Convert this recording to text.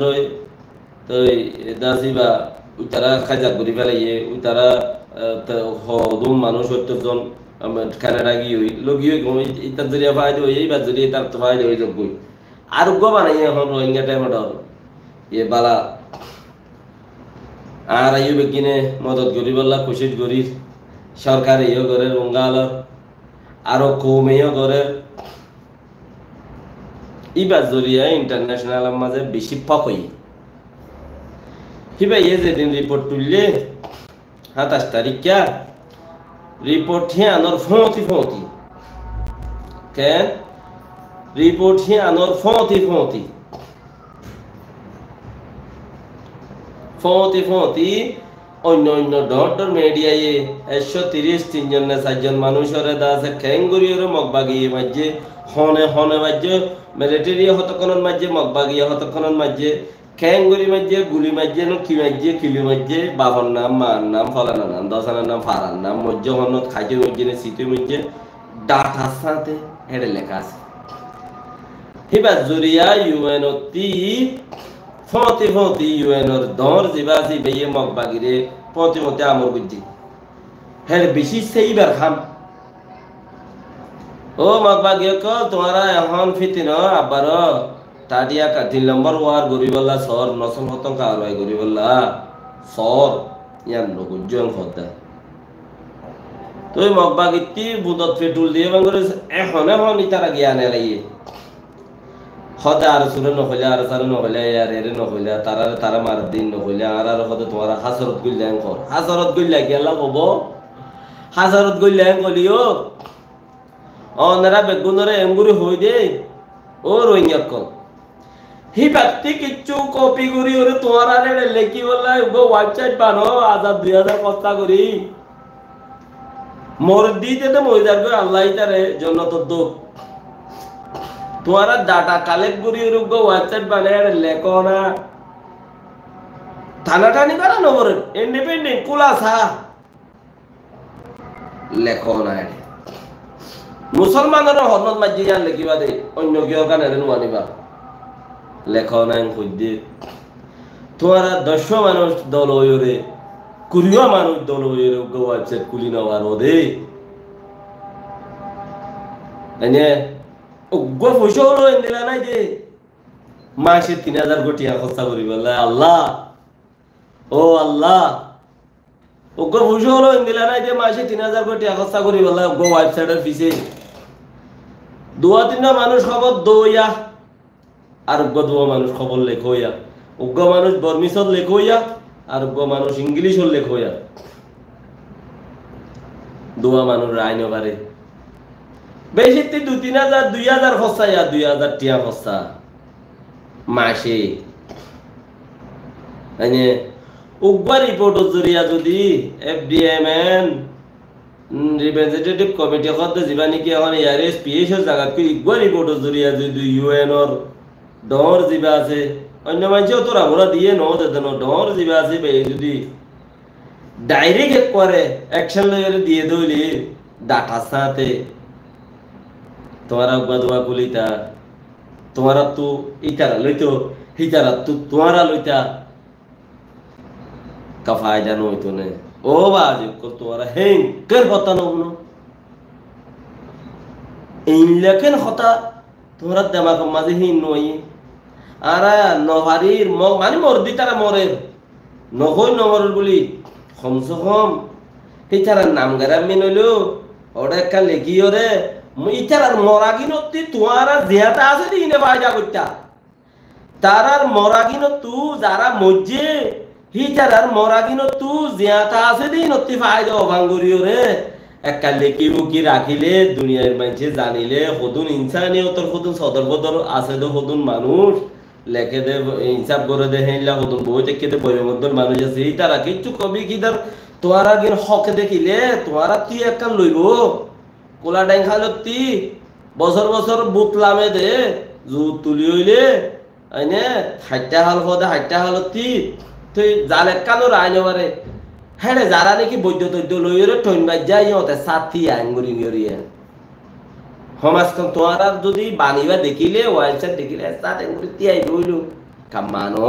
রই তো দাসিবা উতারা খাজা করি ফেলাইয়ে উতারা হদুম মানুষ ৭০ জন কানাডা গিয়ে লগিয়ে ইতার জরিয়া ফায়দা হই এইবার জরিয়া তার তো ফায়দা হই যোগ্য আরোগ্য বানাই এখন রোহিঙ্গা টাইমে ডর বালা আর আইও বেকিনে মদত করি বললা কোশিশ করি সরকার ইয়ে করে রঙ্গালর আরো কমেও করে ইবার জরিয়া ইন্টারন্যাশনাল মাঝে বেশি পকই হিবা ইয়ে যেদিন রিপোর্ট তুললে ২৭ তারিখ কে রিপোর্ট হি আনর ফতি কেন রিপোর্ট হি আনর ফতি অন্য অন্য ডর মিডিয়ায় ১৩০ ৩জন না ৪জন মানুষরে দাসে খেঙ্গুরিয়রে মগবাগিয়ে মাঝে হনে মাঝে মিলিটারি হতক্ষণন মাঝে মগবাগিয়ে হতক্ষণন মাঝে খেঙ্গুরি মাঝে গুলি মাঝে নকি মাঝে কিলি মাঝে বাবার নাম মার নাম ফলানা নাম দশানার নাম ফারার নাম মজ্জ হনত খাইতে মজ্জে সিটে মজ্জে ডাটার সাথে হেডে লেখা আছে হিবার জরিয়া ইউএনওতি ফতি ইউএনর দর জিবাসি বেয়ে মগবাগিরে ফতি আমর গুজি হের বেশি সেইবার খাম ও মগবাগিয়ে ক তোমারা এখন ফিতিন আবার তাদিয়া কা ৩ নম্বর ওয়ার গরিবল্লা সর নসল হতন কারবাই গরিবল্লা সর ইয়ান নগুজং হতা তুই মগবাগিতি বুদত পেটুল দিয়ে বাঙ্গরে এখন ইতারা জ্ঞান এলাইয়ে হতে আর সুরে নহলে আর সারে নহলে আর এরে নহলে তারা মার দিন নহলে আর হতে তোমার হাসরত গইল্যাং কর হাসরত গইল্যা গেলা কব হাসরত গইল্যাং কলিও অনেরা বেগুনরে এমগুরি হই দে ও রোহিঙ্গা কল হি ব্যক্তি কিচ্ছু কপি করি ওরে তোমার আরে লেখি বললা গো ওয়েবসাইট বানো আজাদ ২০০০ কস্তা করি মোর দিতে তো মই যাবে আল্লাহ তারে জন্য তো দুঃখ তোমারা ডাটা কালেক্ট করি রুগ ওয়েবসাইট বানায় লেখো না টানাটানি করা নবর ইন্ডিপেন্ডেন্ট কুলাসা লেখো না মুসলমানের হরমত মাঝে জান লেখিবা দে অন্য কেউ কানে নুয়ানিবা লেখো না খুঁজে তোমারা ১০০ মানুষ দল হইরে ২০ মানুষ দল হইরে ওয়েবসাইট খুলি নেওয়ার ওদে এনে উগ্র পয়সা হলো দিলা নাই যে মাসে ৩০০০ কোটি খরচা করি বলে আল্লাহ ও আল্লাহ উগ্র পয়সা হলো দিলা নাই যে মাসে ৩০০০ কোটি খরচা করি বলে ওয়েবসাইটের ফিসে ২-৩টা মানুষ খবর দইয়া আর উগ্র মানুষ খবর লেখইয়া উগ্র মানুষ বর্মিসত লেখইয়া আর উগ্র মানুষ ইংলিশত লেখইয়া দোয়া মানুষ রায় নবারে বেশি ২-৩০০০ ২০০০ খরচা ২০০০ টিয়া খরচা মাসে উগ্র রিপোর্টের জরিয়া যদি FDMN রিপ্রেজেন্টেটিভ কমিটি করতে যাবা নাকি এখন ইয়ারেস পিএসের জায়গা কি উগ্র রিপোর্টের জরিয়া যদি ইউএনর ডর যাবা আছে অন্য মানুষও তোর আমরা দিয়ে দেন ডর যাবা আছে যদি ডাইরেক্ট করে অ্যাকশন লয়ে দিয়ে দইলে ডাটার সাথে তোমারা উগ্র কুলিতা তোমারা তো ইতারা লইতো হিতারা তো তোমারা লইতা কাফায় জানো হইতো না ও বাজ তোমারা হেং কেন কথা নবনো এই লেখেন কথা তোমরা দেমাক মাঝে হিন নই আর নহারির মানে মরদি তারা মরে নহই নমরের বলি কমসে কম হিতারা নাম গারা মিনইলো ওটা একটা লেখিও রে ইতারার মরাগিনতি তোমারা জিয়াতা আছে দিনে বাজা করতা তারার মরাগিনতু যারা মজ্জে হিতারার মরাগিনতু জিয়াতা আছে দিনতি ফায়দা অভাঙ্গরিও রে একটা লেখি বুকি রাখিলে দুনিয়ার মানুষে জানিলে হদুন ইনসানিয়তর হদুন সদর বদর আছে তো হদুন মানুষ লেখে দে হিসাব করে দে হেলা হদুন বই দেখে দে বইয়ের মধ্যে মানুষ আছে হিতারা কিচ্ছু কবি কিদার তোমারা গিন হক দেখিলে তোমারা কি একটা লইব কোলা ডাইং খালতি বছর বছর বুতলামে দে জু তুলি হইলে আইনে হাইটা হাল হদে হাইটা হালতি তুই জাল একানো রাইনে পারে হ্যাঁ যারা নাকি বৈদ্য তৈদ্য লইরে টইন বাজ্যা ইহতে সাথী আইনগুড়ি মিয়রিয়ে সমাজখন তোমারা যদি বানিবা দেখিলে ওয়েবসাইট দেখিলে তাতে তিয়াই রইল কামানো